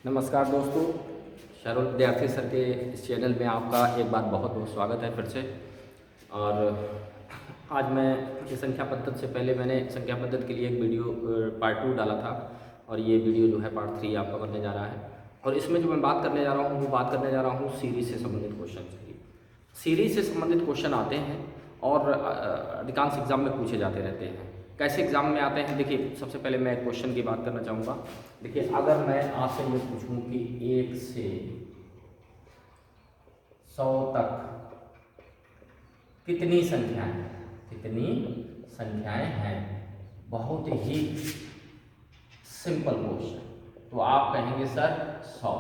नमस्कार दोस्तों, शाहरुल विद्यार्थी सर के इस चैनल में आपका एक बार बहुत बहुत स्वागत है फिर से। और आज मैं ये संख्या पद्धति से पहले मैंने संख्या पद्धति के लिए एक वीडियो पार्ट 2 डाला था और ये वीडियो जो है पार्ट 3 आपका बनने जा रहा है। और इसमें जो मैं बात करने जा रहा हूँ वो बात करने जा रहा हूँ सीरीज से संबंधित क्वेश्चन की। सीरीज से संबंधित क्वेश्चन आते हैं और अधिकांश एग्जाम में पूछे जाते रहते हैं। कैसे एग्जाम में आते हैं, देखिए सबसे पहले मैं क्वेश्चन की बात करना चाहूँगा। देखिए अगर मैं आपसे ये पूछूं कि 1 से 100 तक कितनी संख्याएं हैं, बहुत ही सिंपल क्वेश्चन। तो आप कहेंगे सर 100।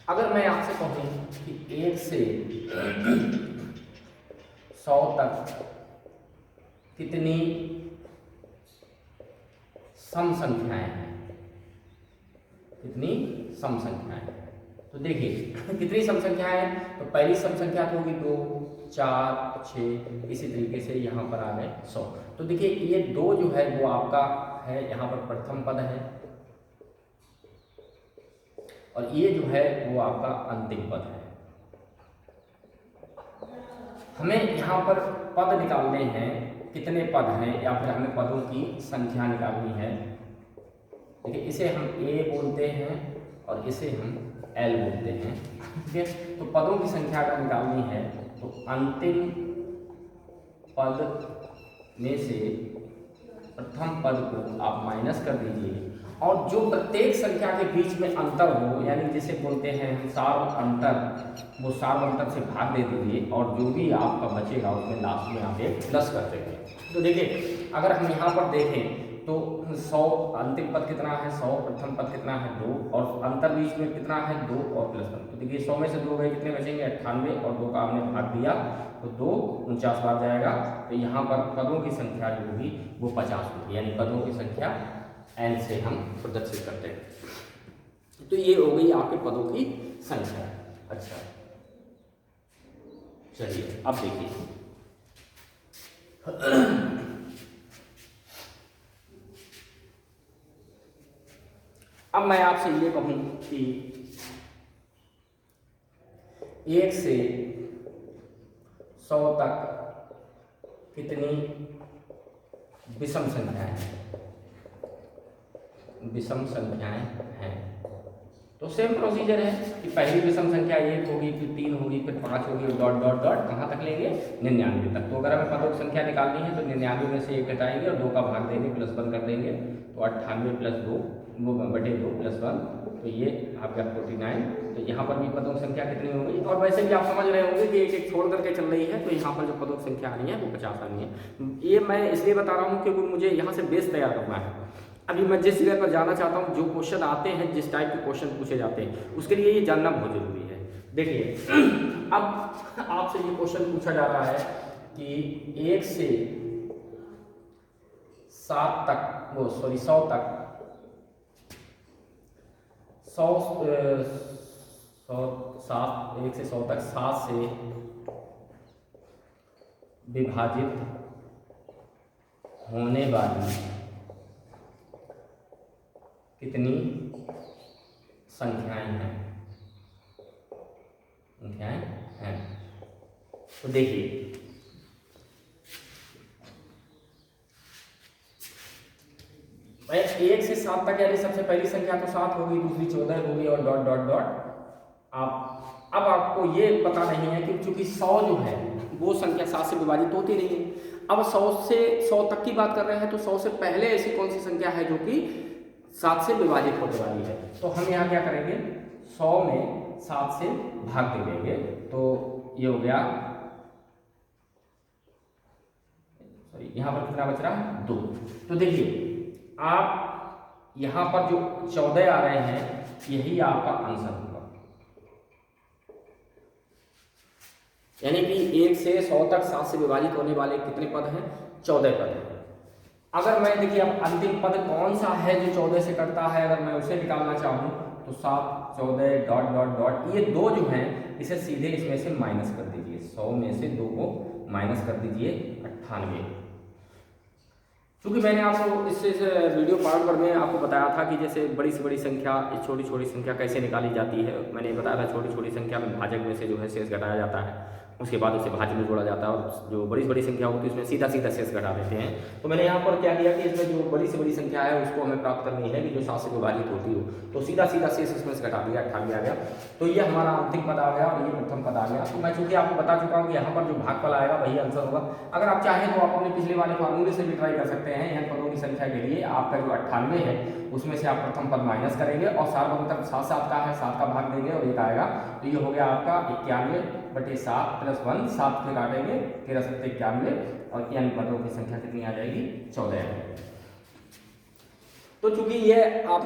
अगर मैं आपसे कहूं कि 1 से 100 तक कितनी सम संख्याएं हैं, तो देखिए कितनी सम संख्याएं हैं। तो पहली सम संख्या तो होगी 2, 4, 6, इसी तरीके से यहाँ पर आ गए 100। तो देखिए ये 2 जो है वो आपका है, यहाँ पर प्रथम पद है और ये जो है वो आपका अंतिम पद है। हमें यहाँ पर पद निकालने हैं, कितने पद हैं, या फिर हमें पदों की संख्या निकालनी है। देखिए इसे हम A बोलते हैं और इसे हम L बोलते हैं, ठीक है। तो पदों की संख्या अगर निकालनी है तो अंतिम पद में से प्रथम पद को आप माइनस कर दीजिए और जो प्रत्येक संख्या के बीच में अंतर हो, यानी जिसे बोलते हैं सार्व अंतर, वो सार्व अंतर से भाग दे दीजिए और जो भी आपका बचेगा उसमें लास्ट में आप एक प्लस कर देंगे। तो देखिए अगर हम यहाँ पर देखें तो 100 अंतिम पद कितना है 100, प्रथम पद कितना है 2 और अंतर बीच में कितना है 2 और प्लस 1। तो देखिए 100 में से 2 गए, कितने बचेंगे 98 और 2 का आपने भाग दिया तो 2 49 बार जाएगा। तो यहाँ पर पदों की संख्या जो होगी वो 50 होगी, यानी पदों की संख्या n से हम प्रदर्शित करते हैं। तो ये हो गई आपके पदों की संख्या। अच्छा चलिए अब देखिए अब मैं आपसे ये कहूं कि 1 से 100 तक कितनी विषम संख्याएं हैं। तो सेम प्रोसीजर है कि पहली विषम संख्या 1 होगी, फिर 3 होगी, फिर 5 होगी और डॉट डॉट डॉट कहाँ तक लेंगे 99 तक। तो अगर हमें पदों की संख्या निकालनी है तो 99 में से 1 घटाएंगे और 2 का भाग देंगे, प्लस 1 कर देंगे। तो 98 प्लस 2 बटे 2 प्लस 1, तो ये आपका 49। तो यहाँ पर भी पदों की संख्या कितनी होगी। और वैसे भी आप समझ रहे होंगे कि एक एक छोड़ करके चल रही है, तो यहाँ पर जो पदों की संख्या आनी है वो 50 आनी है। ये मैं इसलिए बता रहा हूँ क्योंकि मुझे यहाँ से बेस तैयार करना है। अभी मैं जिस जगह पर जाना चाहता हूँ, जो क्वेश्चन आते हैं, जिस टाइप के क्वेश्चन पूछे जाते हैं, उसके लिए ये जानना बहुत जरूरी है। देखिए अब आपसे ये क्वेश्चन पूछा जा रहा है कि 1 से 7 तक 100 तक 1 से 100 तक 7 से विभाजित होने वाली कितनी संख्याएं हैं। तो देखिए भाई 1 से 7 तक यानी सबसे पहली संख्या तो 7 होगी, दूसरी 14 होगी और डॉट डॉट डॉट। अब आपको ये पता नहीं है कि चूंकि 100 जो है वो संख्या 7 से विभाजित होती नहीं है। अब 100 से 100 तक की बात कर रहे हैं, तो 100 से पहले ऐसी कौन सी संख्या है जो कि 7 से विभाजित होने वाली है। तो हम यहाँ क्या करेंगे, 100 में 7 से भाग दे देंगे। तो ये हो गया, सॉरी यहाँ पर कितना बच रहा है 2। तो देखिए आप यहाँ पर जो 14 आ रहे हैं यही आपका आंसर होगा, यानी कि 1 से 100 तक 7 से विभाजित होने वाले कितने पद हैं 14 पद हैं। अगर मैं देखिए अब अंतिम पद कौन सा है जो 14 से कटता है, अगर मैं उसे निकालना चाहूँ तो 7, 14 डॉट डॉट डॉट, ये 2 जो हैं इसे सीधे इसमें से माइनस कर दीजिए। 100 में से 2 को माइनस कर दीजिए 98। क्योंकि मैंने आपको इस वीडियो पार्ट पर में आपको बताया था कि जैसे बड़ी से बड़ी संख्या छोटी छोटी संख्या कैसे निकाली जाती है। मैंने बताया था छोटी छोटी संख्या में भाजक में से जो है शेष घटाया जाता है, उसके बाद उसे भाज्य में जोड़ा जाता है, और जो बड़ी से बड़ी संख्या होती है उसमें सीधा सीधा शेष घटा देते हैं। तो मैंने यहाँ पर क्या किया कि इसमें जो बड़ी से बड़ी संख्या है उसको हमें प्राप्त करनी है कि जो 7 से विभाजित होती हो, तो सीधा सीधा शेष इसमें से घटा दिया, 28 आ गया। तो ये हमारा अंतिम पद आ गया और ये प्रथम पद आ गया। तो मैं चूंकि आपको बता चुका हूँ कि यहाँ पर जो भागफल आएगा वही आंसर होगा। अगर आप चाहें तो आप अपने पिछले वाले फार्मूले से भी ट्राई कर सकते हैं। n पदों की संख्या के लिए आपका जो 98 है उसमें से आप प्रथम पद माइनस करेंगे और सार्वभौमिक 7 का है, 7 का भाग देंगे और 1 आएगा। तो ये हो गया आपका 91/7 + 1, 7 से काटेंगे 13 × 7 = 91 और n पदों की संख्या कितनी आ जाएगी? 14। तो चूंकि ये आप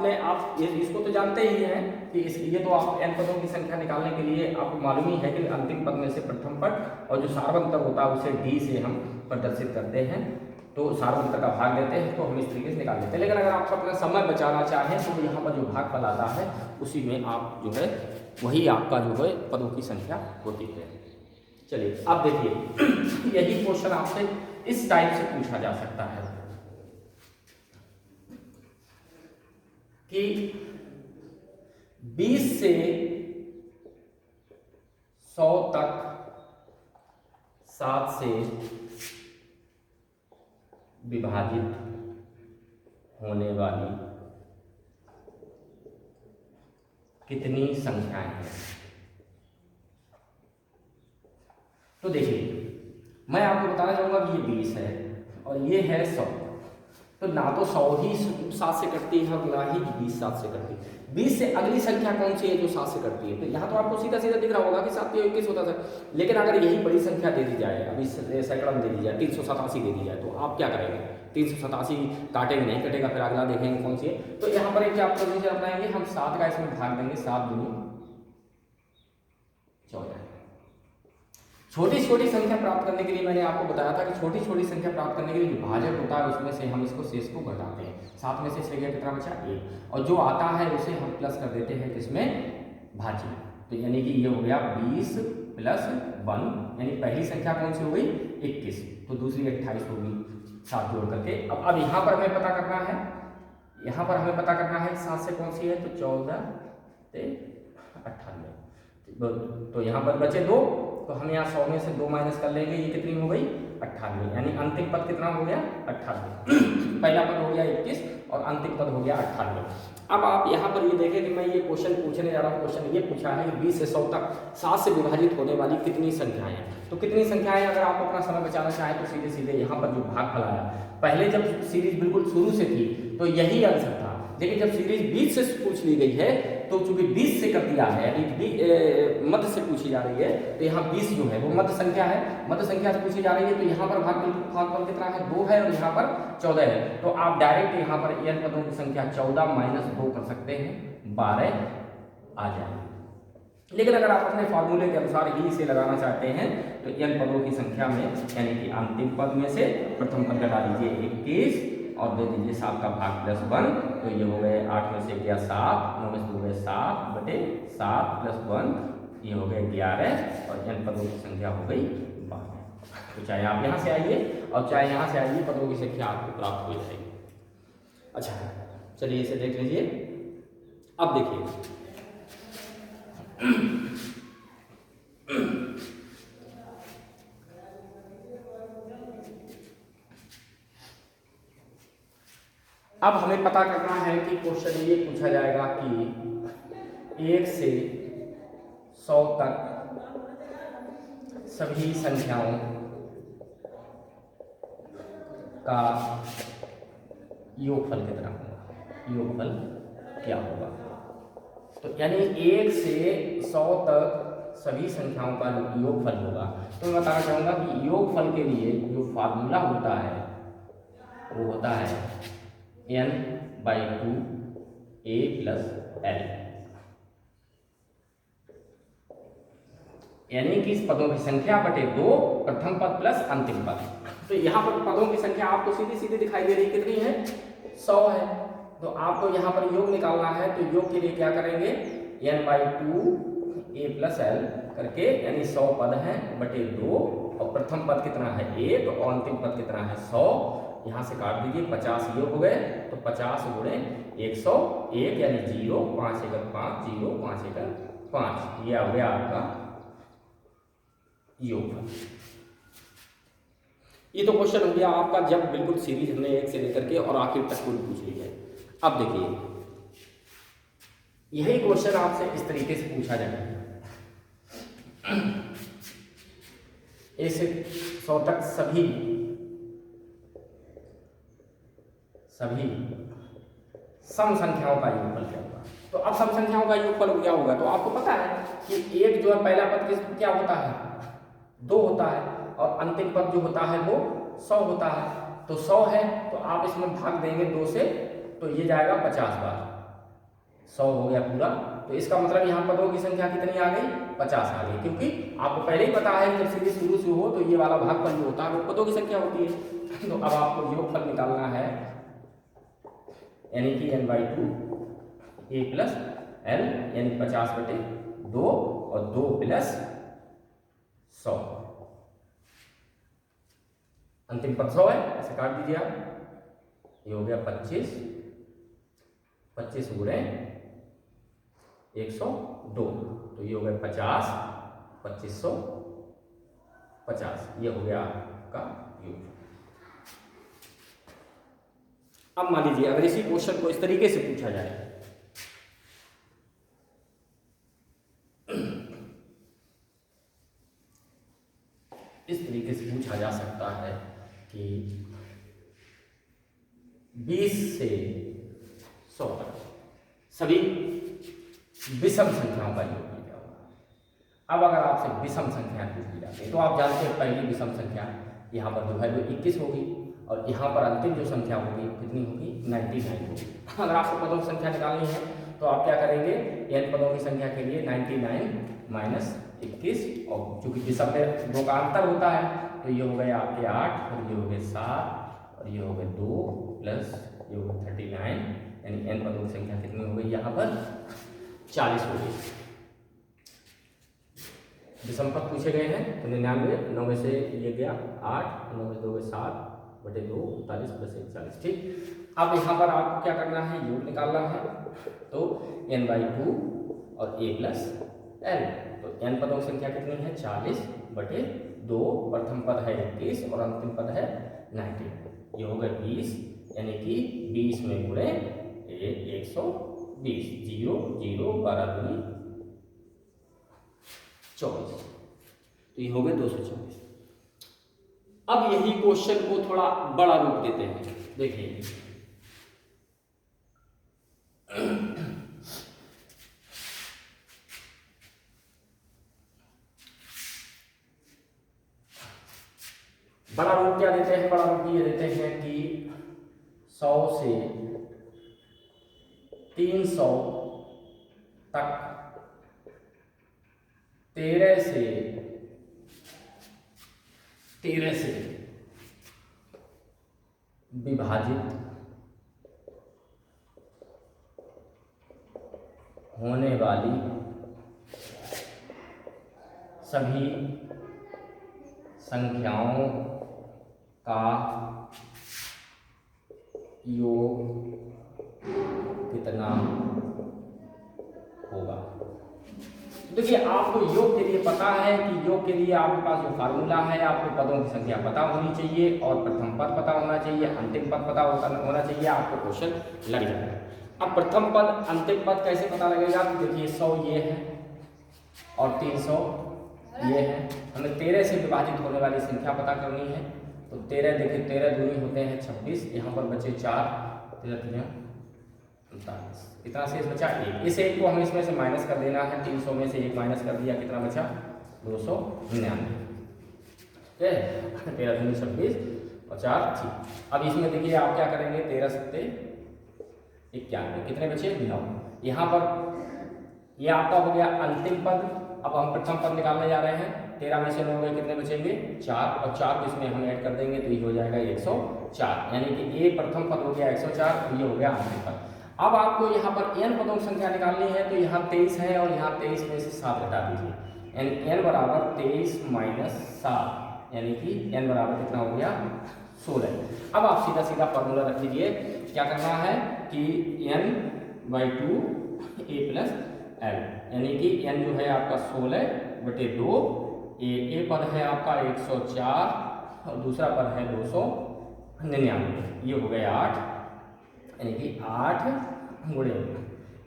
इसको तो जानते ही हैं कि ये तो आप n पदों की संख्या निकालने के लिए आपको मालूम ही है कि अंतिम पद में से प्रथम पद और जो सार्वभौमिक होता है उसे d से हम प्रदर्शित करते हैं। तो सार्वभौमिक का भाग देते हैं तो हम इस तरीके से निकाल लेते हैं। लेकिन अगर आप अपना समय बचाना चाहें तो यहाँ पर जो भागफल आता है उसी में आप जो है वही आपका जो है पदों की संख्या होती है। चलिए अब देखिए यही क्वेश्चन आपसे इस टाइप से पूछा जा सकता है कि 20 से 100 तक 7 से विभाजित होने वाली कितनी संख्याएं हैं? तो देखिए मैं आपको बताना चाहूंगा कि ये 20 है और ये है 100। तो ना तो 100 ही 7 से कटती है और ना ही 20 7 से कटती है। 20 से अगली संख्या कौन सी है जो 7 से कटती है? तो यहाँ तो आपको सीधा सीधा दिख रहा होगा कि 7 × 21 होता था। लेकिन अगर यही बड़ी संख्या दे दी जाए, अभी सैकड़ा में दे दी जाए, 387 दे दी जाए, तो आप क्या करेंगे? 387 काटेंगे नहीं, कटेगा, फिर अगला देखेंगे कौन सी है। तो यहाँ पर एक क्या प्रोसीजर अपनाएंगे, हम 7 का इसमें भाग देंगे, 7 दूनी 14। छोटी छोटी संख्या प्राप्त करने के लिए मैंने आपको बताया था कि छोटी छोटी संख्या प्राप्त करने के लिए जो भाजक होता है उसमें से हम इसको शेष को घटाते हैं। 7 में से 6 गया, कितना बचा? 1। और जो आता है उसे हम प्लस कर देते हैं किसमें? भाज्य में। तो यानी कि ये हो गया 20 + 1, यानी पहली संख्या कौन सी हो गई? 21। तो दूसरी 28 होगी 7 जोड़ करके। अब यहाँ पर हमें पता करना है, यहाँ पर हमें पता करना है 7 से कौन सी है? तो 14 से 98। तो यहाँ पर बचे 2, तो हम यहाँ 100 में से 2 माइनस कर लेंगे, ये कितनी हो गई? 98। यानी अंतिम पद कितना हो गया? 98। पहला पद हो गया 21 और अंतिम पद हो गया 98। अब आप यहाँ पर ये देखें कि मैं ये क्वेश्चन पूछने जा रहा हूँ। क्वेश्चन ये पूछा है कि 20 से 100 तक 7 से विभाजित होने वाली कितनी संख्याएं हैं। तो कितनी संख्याएं, अगर आप अपना समय बचाना चाहें तो सीधे सीधे यहाँ पर जो भागफल आया, पहले जब सीरीज बिल्कुल शुरू से थी तो यही आंसर था, लेकिन जब सीरीज 20 से पूछ ली गई है तो चूंकि 20 से कर दिया है, यानी मध्य से पूछी जा रही है, तो यहाँ 20 जो है वो मध्य संख्या है, मध्य संख्या से पूछी जा रही है। तो यहाँ पर भागफल कितना है? 2 है और यहाँ पर 14 है। तो आप डायरेक्ट यहाँ पर n पदों की संख्या 14 - 2 कर सकते हैं, 12 आ जाएगी। लेकिन अगर आप अपने फार्मूले के अनुसार ही इसे लगाना चाहते हैं तो n पदों की संख्या में यानी कि अंतिम पद में से प्रथम पद घटा दीजिए 21 और दे दीजिए 7 का भाग +1। तो ये हो गए 8 में से गया 7, 9 में से हो गए 7/7 + 1, ये हो गए 11 और n पदों की संख्या हो गई 12। तो चाहे आप यहाँ से आइए और चाहे यहाँ से आइए, पदों की संख्या आपको प्राप्त हो जाएगी। अच्छा चलिए इसे देख लीजिए। अब देखिए अब हमें पता करना है कि क्वेश्चन ये पूछा जाएगा कि 1 से 100 तक सभी संख्याओं का योगफल कितना होगा? योगफल क्या होगा? तो यानी 1 से 100 तक सभी संख्याओं का योगफल होगा। तो मैं बताना चाहूंगा कि योगफल के लिए जो फार्मूला होता है वो होता है n/2 a + l, यानी कि इस पदों की संख्या बटे 2 प्रथम पद प्लस अंतिम पद। तो यहाँ पर पदों की संख्या आपको सीधी सीधी दिखाई दे रही है, कितनी है? 100 है। तो आपको यहाँ पर योग निकालना है, तो योग के लिए क्या करेंगे? n/2 a + l करके, यानी 100 पद है बटे 2 और प्रथम पद कितना है? 1 और अंतिम पद कितना है? 100। यहाँ से काट दीजिए, 50 ये हो गए, तो 50 गुणे 101 यानी 0, 5 एकड़ 5, 0, 5 एकड़ 5, ये हो गया आपका योगफल। ये तो क्वेश्चन हो गया आपका जब बिल्कुल सीरीज हमने 1 से लेकर के और आखिर तक पूरी पूछ ली है। अब देखिए यही क्वेश्चन आपसे इस तरीके से पूछा जाएगा, ऐसे 100 तक सभी सम संख्याओं का योगफल क्या होगा। तो अब सम संख्याओं का योगफल क्या होगा, तो आपको पता है कि एक जो है पहला पद क्या होता है, 2 होता है, और अंतिम पद जो होता है वो 100 होता है। तो 100 है तो आप इसमें भाग देंगे 2 से, तो ये जाएगा 50 बार, 100 हो गया पूरा। तो इसका मतलब यहाँ पदों की संख्या कितनी आ गई, 50 आ गई, क्योंकि आपको पहले ही पता है जब सीरीज शुरू से हो तो ये वाला भागफल जो होता है वो पदों की संख्या होती है। तो अब आपको योगफल निकालना है, यानी कि n/2 a प्लस l यानी 50/2 और 2 प्लस 100, अंतिम पद 100 है, ऐसे काट दीजिए आप, ये हो गया 25, 25 गुणे 102, तो ये हो गया 50, 2550, ये हो गया आपका योग। अब मान लीजिए अगर इसी क्वेश्चन को इस तरीके से पूछा जाए, इस तरीके से पूछा जा सकता है कि 20 से 100 तक सभी विषम संख्याओं का योग क्या होगा। अब अगर आपसे विषम संख्या पूछ ली जाती है तो आप जानते हैं पहली विषम संख्या यहाँ पर जो है वो 21 होगी, और यहाँ पर अंतिम जो संख्या होगी कितनी होगी, 99 होगी। अगर आपको पदों की संख्या निकालनी है तो आप क्या करेंगे, n पदों की संख्या के लिए 99 माइनस 21, और चूंकि विषम में 2 का अंतर होता है तो ये हो गए आपके 8, और ये हो गए 7, और ये हो गए 2 प्लस ये हो गए 39, यानी n पदों की संख्या कितनी हो गई, यहाँ पर 40 हो गई। विषम पद पूछे गए हैं तो 99, 9 में से ये गया 8, 9 में से 2 गए 7 बटे 2, 39 प्लस 1 40, ठीक। अब यहाँ पर आपको क्या करना है, योग निकालना है, तो n/2 और a प्लस l, तो n पदों की संख्या कितनी है, 40/2, प्रथम पद है 21 और अंतिम पद है 90, ये हो गया 20, यानी कि 20 में गुणे 120, 0 0 12 दूनी 24, तो ये हो गए 224। अब यही क्वेश्चन को थोड़ा बड़ा रूप देते हैं, देखिए बड़ा रूप क्या देते हैं, बड़ा रूप ये देते हैं कि 100 से 300 तक 13 से विभाजित होने वाली सभी संख्याओं का योग कितना होगा। देखिए आपको योग के लिए पता है कि योग के लिए आपके पास जो फार्मूला है, आपको पदों की संख्या पता होनी चाहिए और प्रथम पद पता होना चाहिए, अंतिम पद पता होना चाहिए, आपको क्वेश्चन लग जाएगा। अब प्रथम पद अंतिम पद कैसे पता लगेगा, तो देखिए 100 ये है और 300 ये है, हमें 13 से विभाजित होने वाली संख्या पता करनी है। तो 13 देखिए 13 दूनी होते हैं 26, यहाँ पर बचे 4, 13 39, कितना शेष बचा 1, इस 1 को हमें इसमें से माइनस कर देना है, 300 में से 1 माइनस कर दिया, कितना बचा 299, ठीक है, 13 दूनी 26 और 4 ठीक। अब इसमें देखिए आप क्या करेंगे, 13 सत्ते 91, कितने बचे 9, यहाँ पर ये आपका हो गया अंतिम पद। अब हम प्रथम पद निकालने जा रहे हैं, 13 में से 9 में कितने बचेंगे 4, और 4 को इसमें हम ऐड कर देंगे तो ये हो जाएगा 104, यानी कि ये प्रथम पद हो गया 104, तो ये हो गया अंतिम पद। अब आपको यहाँ पर n पदों की संख्या निकालनी है, तो यहाँ 23 है और यहाँ 23 में से 7 घटा दीजिए, यानी n बराबर 23 माइनस 7, यानी कि n बराबर कितना हो गया 16। अब आप सीधा सीधा फॉर्मूला रख लीजिए, क्या करना है कि n/2 a प्लस l, यानी कि n जो है आपका 16/2, ए पद है आपका 104 और दूसरा पद है 299, ये हो गए 8, यानी कि 8 गुणे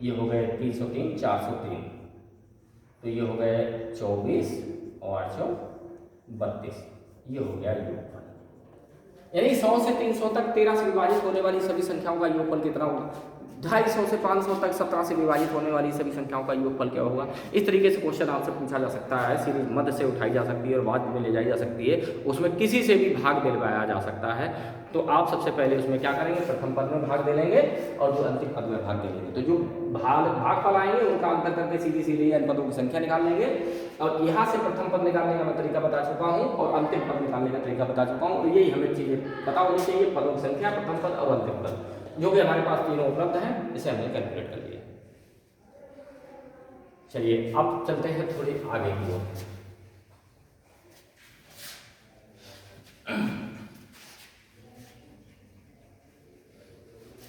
ये हो गए 303 403, तो ये हो गए 24 और 832, ये हो गया योगफल। यानी 100 से 300 तक 13 से विभाजित होने वाली सभी संख्याओं का योगफल कितना होगा, 250 से 500 तक 17 से विभाजित होने वाली सभी संख्याओं का योगफल क्या होगा। इस तरीके से क्वेश्चन आपसे पूछा जा सकता है, सीरीज मध्य से उठाई जा सकती है और बाद में ले जाई जा सकती है, उसमें किसी से भी भाग दिलवाया जा सकता है। तो आप सबसे पहले उसमें क्या करेंगे, प्रथम पद में भाग दे लेंगे और जो अंतिम पद में भाग दे लेंगे, तो जो भागफल आएंगे उनका अंतर करके सीधी सीधी n पदों की संख्या निकाल लेंगे। और यहाँ से प्रथम पद निकालने का मैं तरीका बता चुका हूँ और अंतिम पद निकालने का तरीका बता चुका हूँ, और यही हमें चीजें पता होनी चाहिए, पदों की संख्या, प्रथम पद और अंतिम पद, जो भी हमारे पास तीनों उपलब्ध हैं, इसे हमने कैलकुलेट कर लिया। चलिए अब चलते हैं थोड़ी आगे की ओर।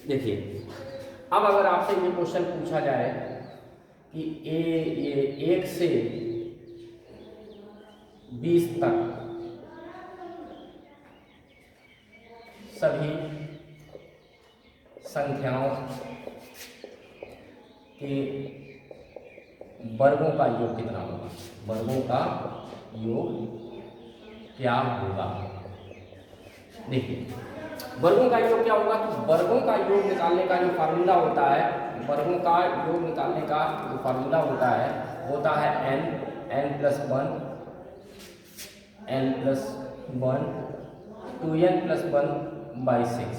देखिए, अब अगर आपसे ये क्वेश्चन पूछा जाए कि ये 1 से 20 तक सभी संख्याओं के वर्गों का योग कितना होगा, वर्गों का योग क्या होगा। देखिए, वर्गों का योग क्या होगा, तो वर्गों का योग निकालने का जो फार्मूला होता है, वर्गों का योग निकालने का जो फार्मूला होता है n + 1 2n + 1/6।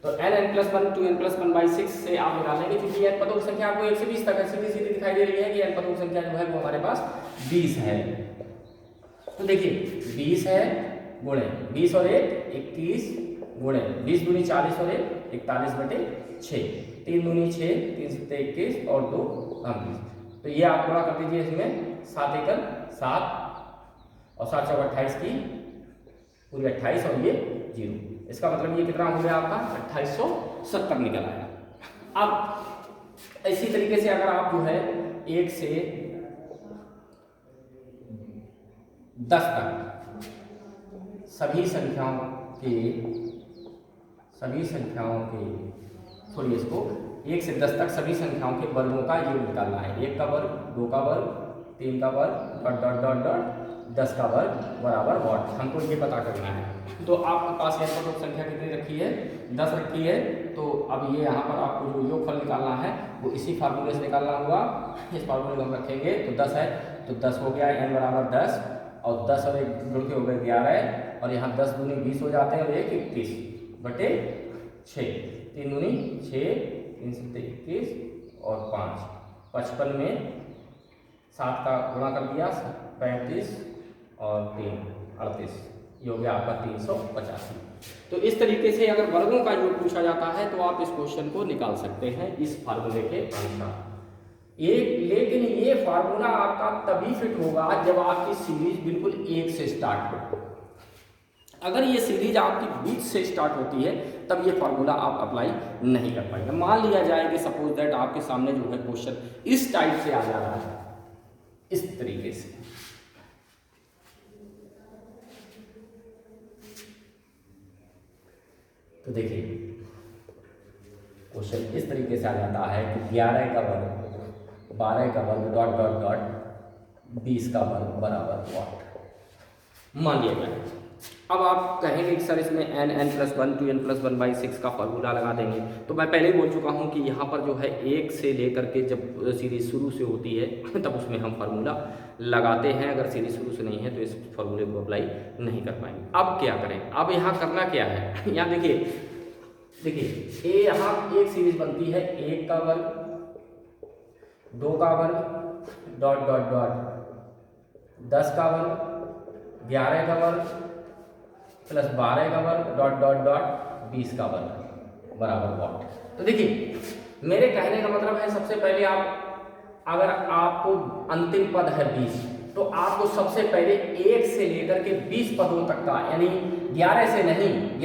तो n + 1 2n + 1/6 से आप निकालेंगे, क्योंकि n पदों की संख्या आपको 1 से 20 तक है, सीधी सीधी दिखाई दे रही है कि n पदों की संख्या जो है वो हमारे पास 20 है। तो देखिए 20 है गुणे 20 और 1 21 गुणे 20 दूनी 40 और 1 41/6, 3 दूनी 6 3 7 21 और 2 20। तो ये आप गुणा कर दीजिए, इसमें 7 एकड़ 7 और 7 चौक 28 की पूरी 28 और ये 0, इसका मतलब ये कितना हो गया आपका 2870 निकल आया। अब इसी तरीके से अगर आप जो है 1 से 10 तक सभी संख्याओं के छोड़िए इसको, 1 से 10 तक सभी संख्याओं के वर्गों का योग निकालना है। 1 का वर्ग, 2 का वर्ग, 3 का वर्ग डॉट डॉट डॉट डॉट 10 का वर्ग बराबर व्हाट, हमको ये पता करना है। तो आपके पास यहाँ पर संख्या कितनी रखी है, 10 रखी है। तो अब ये यहाँ पर आपको जो योगफल निकालना है वो इसी फार्मूले से निकालना होगा। इस फार्मूले को हम रखेंगे तो 10 है, तो 10 हो गया n बराबर 10 और 10 और 1 जुड़ के हो गए 11, और यहाँ 10 दूनी 20 हो जाते हैं और 1 21/6, 3 दूनी 6 3 7 21 और 5 55 में 7 का गुणा कर दिया 35 और 3 38, ये हो गया आपका 385। तो इस तरीके से अगर वर्गों का योग पूछा जाता है तो आप इस क्वेश्चन को निकाल सकते हैं इस फार्मूले के अनुसार। लेकिन ये फार्मूला आपका तभी फिट होगा जब आपकी सीरीज बिल्कुल 1 से स्टार्ट हो। अगर ये सीरीज आपकी 20 से स्टार्ट होती है तब ये फार्मूला आप अप्लाई नहीं कर पाएंगे। मान लिया जाए कि सपोज दैट आपके सामने जो है क्वेश्चन इस टाइप से आ जा रहा है, इस तरीके से, तो देखिए क्वेश्चन इस तरीके से आ जाता है कि 11 का वर्ग 12 का वर्ग डॉट डॉट डॉट 20 का वर्ग बराबर व्हाट मान लिया जाए। अब आप कहेंगे कि सर इसमें n + 1 2n + 1/6 का फार्मूला लगा देंगे। तो मैं पहले ही बोल चुका हूं कि यहाँ पर जो है 1 से लेकर के जब सीरीज शुरू से होती है तब उसमें हम फार्मूला लगाते हैं। अगर सीरीज शुरू से नहीं है तो इस फार्मूले को अप्लाई नहीं कर पाएंगे। अब क्या करें, अब यहाँ करना क्या है, यहाँ देखिए यहाँ एक सीरीज बनती है 1 का वर्ग 2 का वर्ग डॉट डॉट डॉट 10 का वर्ग 11 का वर्ग प्लस 12 का वर्ग डॉट डॉट डॉट 20 का वर्ग बराबर व्हाट। तो देखिए मेरे कहने का मतलब है सबसे पहले आप, अगर आपको अंतिम पद है 20, तो आपको सबसे पहले 1 से लेकर के 20 पदों तक का, यानी 11 से नहीं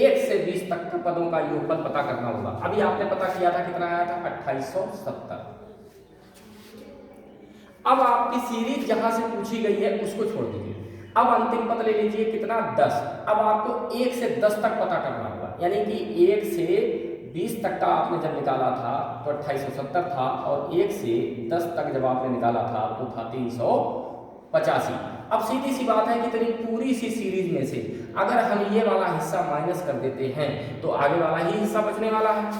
1 से 20 तक के पदों का योगफल पता करना होगा। अभी आपने पता किया था कितना आया था, 2870। अब आपकी सीरीज जहां से पूछी गई है उसको छोड़ दीजिए, अब अंतिम पद ले लीजिए कितना, 10। अब आपको 1 से 10 तक पता करना होगा, यानी कि 1 से 20 तक का आपने जब निकाला था तो 2870 था, और 1 से 10 तक जब आपने निकाला था तो था 385। अब सीधी सी बात है कि तेरी पूरी सी सीरीज में से अगर हम ये वाला हिस्सा माइनस कर देते हैं तो आगे वाला ही हिस्सा बचने वाला है।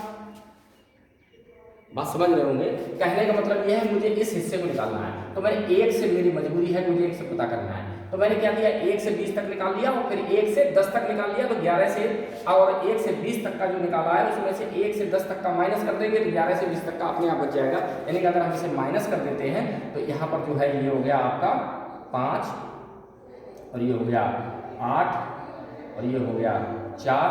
बात समझ रहे होंगे, कहने का मतलब यह है मुझे इस हिस्से को निकालना है, तो मैंने 1 से, मेरी मजबूरी है मुझे 1 से पता करना है, तो मैंने क्या किया, 1 से 20 तक निकाल लिया और फिर 1 से 10 तक निकाल लिया, तो 11 से, और 1 से 20 तक का जो निकाला है उसमें से 1 से 10 तक का माइनस कर देंगे तो 11 से 20 तक का अपने आप बच जाएगा। यानी कि अगर हम इसे माइनस कर देते हैं तो यहाँ पर जो है ये हो गया आपका 5, और ये हो गया 8, और ये हो गया 4,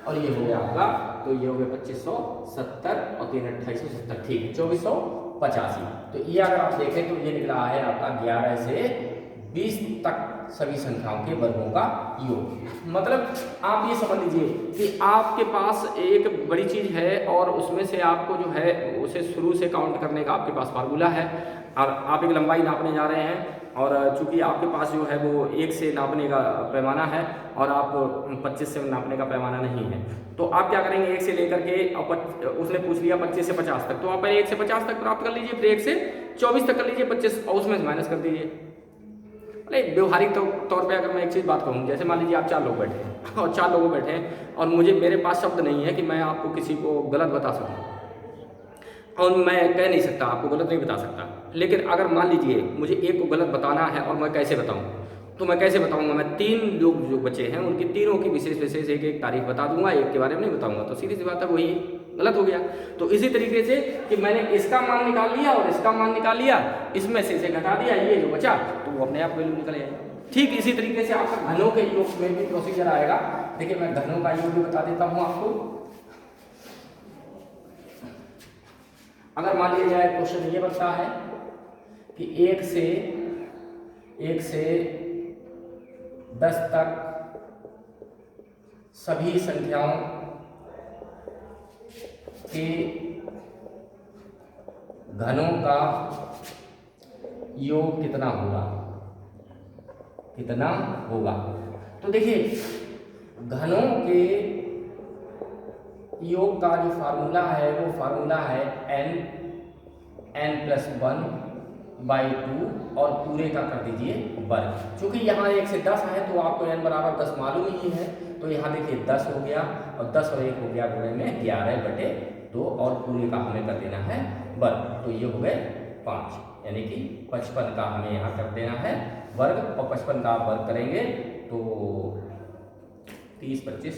और ये हो गया आपका, तो ये हो गया 2570 और 3 2870, ठीक है 2485। तो ये अगर आप देखें तो ये निकला है आपका 11 से 20 तक सभी संख्याओं के वर्गों का योग। मतलब आप ये समझ लीजिए कि आपके पास एक बड़ी चीज है और उसमें से आपको जो है उसे शुरू से काउंट करने का आपके पास फार्मूला है, और आप एक लंबाई नापने जा रहे हैं, और चूंकि आपके पास जो है वो 1 से नापने का पैमाना है और आप 25 से नापने का पैमाना नहीं है, तो आप क्या करेंगे, 1 से लेकर के उसने पूछ लिया 25 से 50 तक, तो आप पहले 1 से 50 तक प्राप्त कर लीजिए, फिर 1 से 24 तक कर लीजिए 25, और उसमें से माइनस कर दीजिए। अरे व्यवहारिक तौर पे अगर मैं एक चीज़ बात कहूँ, जैसे मान लीजिए आप 4 लोग बैठे हैं और 4 लोग बैठे हैं और मेरे पास शब्द नहीं है कि मैं आपको किसी को गलत बता सकूँ, और मैं कह नहीं सकता, आपको गलत नहीं बता सकता, लेकिन अगर मान लीजिए मुझे एक को गलत बताना है और मैं कैसे बताऊं, तो मैं कैसे बताऊंगा, मैं 3 लोग जो बचे हैं उनकी तीनों की विशेष एक तारीफ बता दूंगा, एक के बारे में नहीं बताऊंगा, तो सीधी सी बात है वही गलत हो गया। तो इसी तरीके से कि मैंने इसका मान निकाल लिया और इसका मान निकाल लिया, इसमें से इसे घटा दिया, ये जो बचा तो वो अपने आप वैल्यू निकल आएगा। ठीक इसी तरीके से आपका घनों के योग में भी प्रोसीजर आएगा। देखिए मैं घनों का योग भी बता देता हूँ आपको। अगर मान लिया जाए क्वेश्चन ये बनता है कि 1 से 10 तक सभी संख्याओं के घनों का योग कितना होगा। तो देखिए घनों के योग का जो फार्मूला है वो फार्मूला है n+1/2 और पूरे का कर दीजिए वर्ग। चूंकि यहाँ 1 से 10 है तो आपको n बराबर 10 मालूम ही है, तो यहाँ देखिए 10 हो गया और 10 और 1 हो गया गुणे में 11/2 और पूरे का हमें कर देना है वर्ग, तो ये हो गए 5, यानी कि 55 का हमें यहाँ कर देना है वर्ग, और 55 का वर्ग करेंगे तो 30-25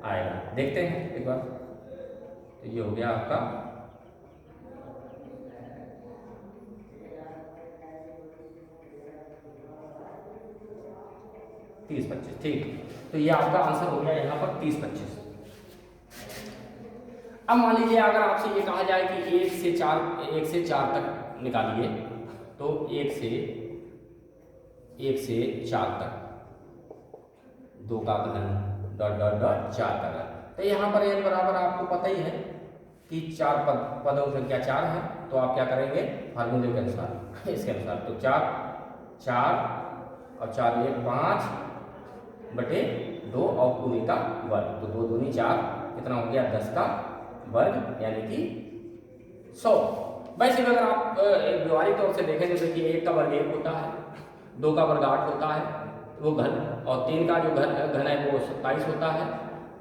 आएगा। देखते हैं एक बार, तो ये हो गया आपका 30-25, ठीक। तो ये आपका आंसर हो गया यहाँ पर 30-25। अब मान लीजिए अगर आपसे ये कहा जाए कि 1 से 4 तक निकालिए, तो 1 से 4 तक 2 का घन ... 4 का घन, तो यहाँ पर n बराबर आपको पता ही है कि 4 पदों की संख्या 4 है, तो आप क्या करेंगे फार्मूले के अनुसार इसके अनुसार, तो 4 और 4 ये 5/2 और पूरे का वर्ग, तो 2 दूनी 4, कितना हो गया 10 का वर्ग, यानी कि 100। वैसे अगर आप व्यवहारिक तौर से देखें तो देखिए 1 का वर्ग 1 होता है, 2 का वर्ग 8 होता है वो घन, और 3 का जो घन है वो 27 होता है,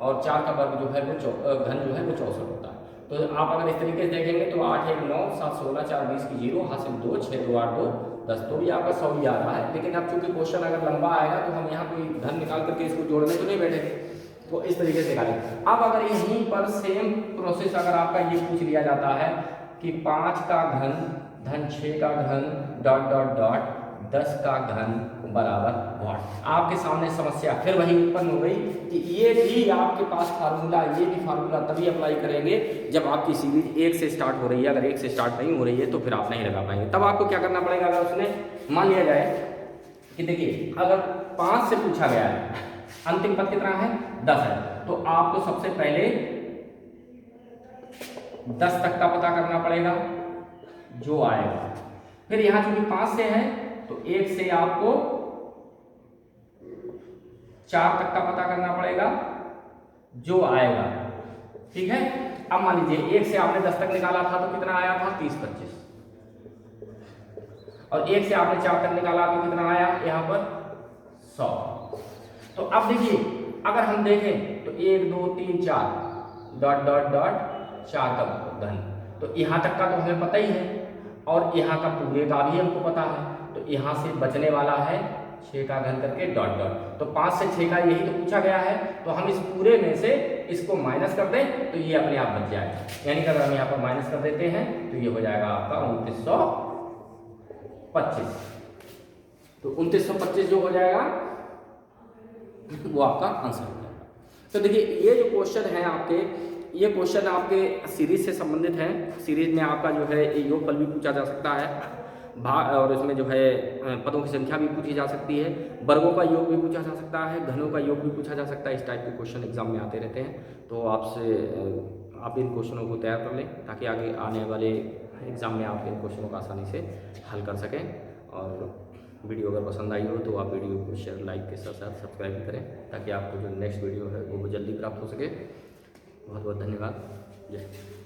और 4 का वर्ग जो है वो घन जो है वो 64 होता है। तो आप अगर इस तरीके से देखेंगे तो 8 1 9 7 16 4 20 की 0 हासिल 2 6 2 8 2 10, तो ये आपका 100 ही आ रहा है। लेकिन अब चूंकि क्वेश्चन अगर लंबा आएगा तो हम यहाँ कोई धन निकाल करके इसको जोड़ने तो नहीं बैठेंगे, तो इस तरीके से निकालेंगे। अब अगर यहीं पर सेम प्रोसेस अगर आपका ये पूछ लिया जाता है कि 5 का घन धन 6 का घन ... 10 का घन बराबर वाट। आपके सामने समस्या फिर वही उत्पन्न हो गई कि ये भी आपके पास फार्मूला, ये भी फार्मूला तभी अप्लाई करेंगे जब आपकी सीरीज 1 से स्टार्ट हो रही है। अगर 1 से स्टार्ट नहीं हो रही है तो फिर आप नहीं लगा पाएंगे। तब आपको क्या करना पड़ेगा, अगर उसने मान लिया जाए कि देखिए अगर 5 से पूछा गया है, अंतिम पद कितना है 10 है, तो आपको सबसे पहले 10 तक का पता करना पड़ेगा जो आएगा। फिर यहां चूंकि 5 से है तो 1 से आपको 4 तक का पता करना पड़ेगा जो आएगा। ठीक है, अब मान लीजिए 1 से आपने 10 तक निकाला था तो कितना आया था 30 25, और 1 से आपने 4 तक निकाला तो कितना आया यहाँ पर 100। तो अब देखिए अगर हम देखें तो 1 2 3 4 डॉट डॉट डॉट 4 का घन, तो यहाँ तक का तो हमें पता ही है और यहाँ का पूरे का भी हमको पता है। तो यहाँ से बचने वाला है 6 का घन करके डॉट डॉट, तो 5 से 6 का यही तो पूछा गया है। तो हम इस पूरे में से इसको माइनस कर दें तो ये अपने आप बच जाएगा। यानी कि अगर हम यहाँ पर माइनस कर देते हैं तो ये हो जाएगा आपका 2925। तो 2925 जो हो जाएगा वो आपका आंसर हो जाएगा। तो देखिए ये जो क्वेश्चन है आपके, ये क्वेश्चन आपके सीरीज से संबंधित है। सीरीज में आपका जो है योगफल भी पूछा जा सकता है, और इसमें जो है पदों की संख्या भी पूछी जा सकती है, वर्गों का योग भी पूछा जा सकता है, घनों का योग भी पूछा जा सकता है। इस टाइप के क्वेश्चन एग्जाम में आते रहते हैं। तो आपसे आप इन क्वेश्चनों को तैयार कर लें ताकि आगे आने वाले एग्ज़ाम में आप इन क्वेश्चनों को आसानी से हल कर सकें। और वीडियो अगर पसंद आई हो तो आप वीडियो को शेयर, लाइक के साथ साथ सब्सक्राइब भी करें ताकि आपको जो नेक्स्ट वीडियो है वो जल्दी प्राप्त हो सके। बहुत बहुत धन्यवाद। जय हिंद।